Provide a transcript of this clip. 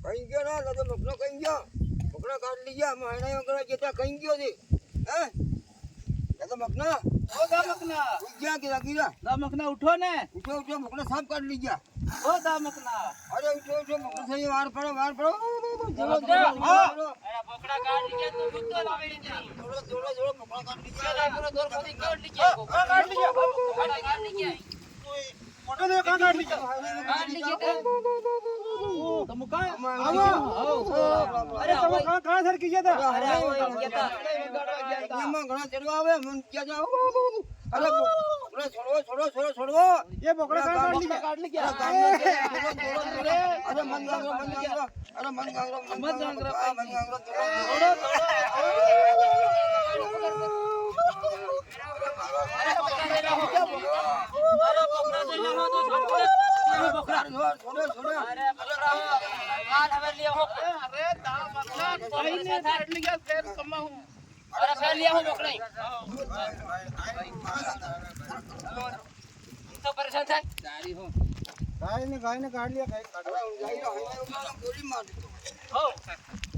કઈ ગયો ના તો મકનો કઈ ગયો મકનો કાઢ લીયા મહિના વગર જેતા કઈ ગયો છે હે તો મકના ઓ દા મકના ઉગ્યા કે લાગીલા દા મકના ઉઠો ને ઉઠો ઉઠો મકનો સાફ કાઢ લીયા ઓ દા મકના અરે ઉઠો ઉઠો મકનો સહી વાર પડો જોડો અરે બોકડા કાઢ લીયા તો મુદ્દો લાવેલી નહીં જોડો મકનો કાઢ લીયા ચાલા દોર ખોદી કાઢ લીયા કાઢ લીયા મોટો દે કાઢ લીયા કાઢ લીયા તો મુકા અરે હવે કા સરકી ગયા તા અરે હવે ગયા એમાં ઘણા ચડવા આવે મન ક્યાં જાવ અરે છોડવો એ બોકડા કાઢ લીયા અરે મન ગાંગરો પરેશાન થાય ગાય ને કાઢ लिया गाय काटवा गोली मार दो